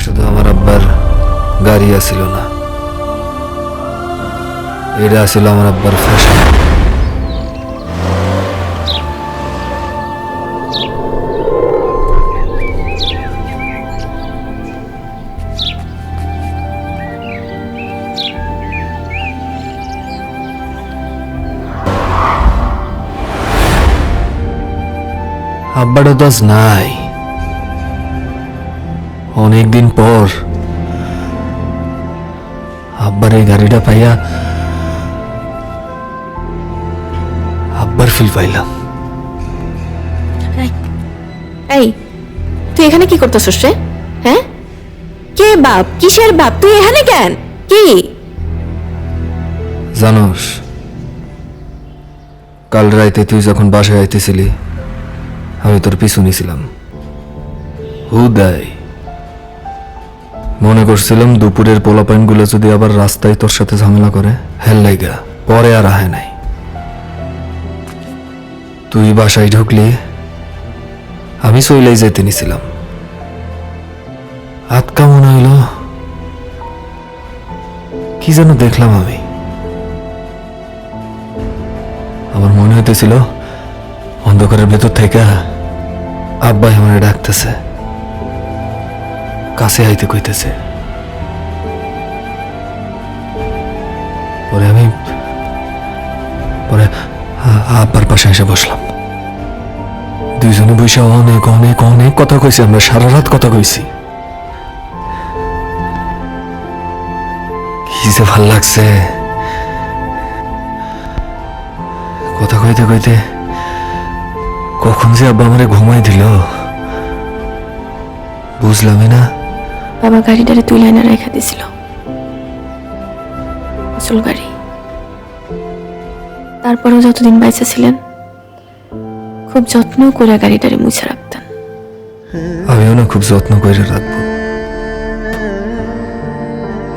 শুধু আমার আব্বার গাড়ি আসিল না, এটা আসিল আমার আব্বার ফ্যাশন। আব্বাটা তো আজ নাই। অনেকদিন পর আব্বার এই গাড়িটা পাইয়া আব্বার ফিল পাইলাম। এই তুই এখানে কি করতেছস রে? হ্যাঁ, কে বাপ, কিসের বাপ, তুই এখানে কেন? কি জানোস, কাল রাইতে তুই যখন বাসায় আইতেছিলি আমি তোর পিছু নিছিলাম। হুদাই মনে করছিলাম দুপুরের পোলাপাইন গুলো যদি আবার রাস্তায় তোর সাথে ঝামেলা করে, হেল লাইগা পরে আর আহে নাই। তুই বাসায় ঢুকলি আমি চইলাই যেতে নিছিলাম। আতকা মনে হইল কি যেন দেখলাম আমি। আমার মনে হইতেছিল অন্ধকারের ভেতর থেকে আব্বাই আমার ডাকতেছে, কাছে আইতে কইতেছে। পরে আব্বার পাশে এসে বসলাম। দুইজনে বসে অনেক অনেক অনেক কথা কইছি, আমরা সারা রাত কথা কইছি। কি যে ভাল লাগছে কথা কইতে কইতে। কখন যে আব্বা আমারে ঘুমাই দিল বুঝলামই না। বাবা গাড়িটারে তুই লাইনে রেখে দিছিল, আসল গাড়ি। তারপরেও যতদিন বাইচে ছিলেন খুব যত্ন করে গাড়িটারে মুছে রাখতেন। আমিও না খুব যত্ন করে রাখবো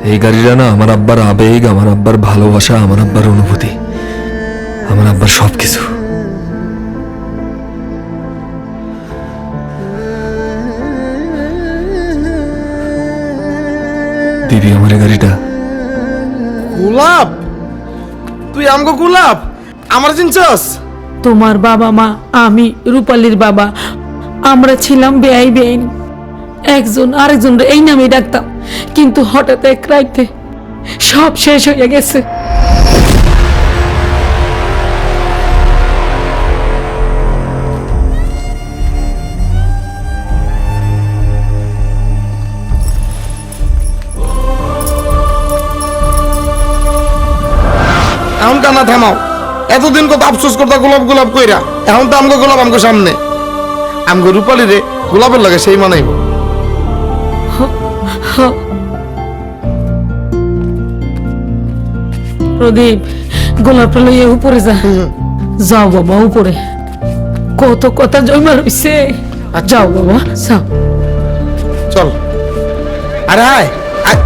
এই গাড়িটা। না আমার আব্বার আবেগ, আমার আব্বার ভালোবাসা, আমার আব্বার অনুভূতি, আমার আব্বার সবকিছু। দিবি আমার এই গাড়িটা? গোলাপ, তুই আমগো গোলাপ আমার চিনছস? তোমার বাবা মা, আমি রূপালীর বাবা, আমরা ছিলাম বেআই বেআইন। একজন আরেকজনরে এই নামে ডাকতাম, কিন্তু হঠাৎ এক রাইতে সব শেষ হয়ে গেছে। এখন কান্না থামাও। এতদিন কত আফসোস করতা গোলাপ গোলাপ কইরা, এখন তো আমগো গোলাপ আমগো সামনে। আমগো রূপালী রে গোলাপের লাগে সেই মানাইব। প্রদীপ, গোলাপটা লইয়া উপরে যা। যাও বাবা উপরে, কত কথা জমা রইছে। যাও বাবা যাও। চল। আরে আয় আয়।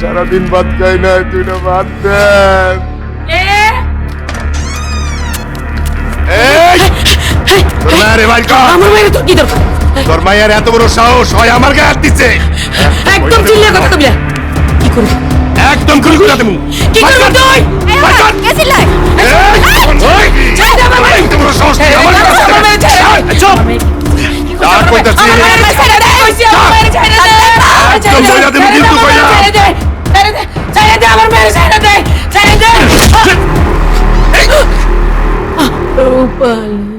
সারাদিন ভাত খাই না, তুই না ভাত দেন। আমার মায়ের তোর কি দরকার? তোর মায়ের এত বড় সাহস হয় আমার গায়ে হাত দিচ্ছে। একদম চিল্লিয়ে কথা কবি না। কি করবি? একদম খুলি করে দেবো। কি করবি তুই? কে চিল্লায়? এত বড় সাহস তুই আমার গায়ে হাত দিছিস? চুপ। যা কইতাছিস একদম বইলা দেবো কিন্তু কইলা। রূপালী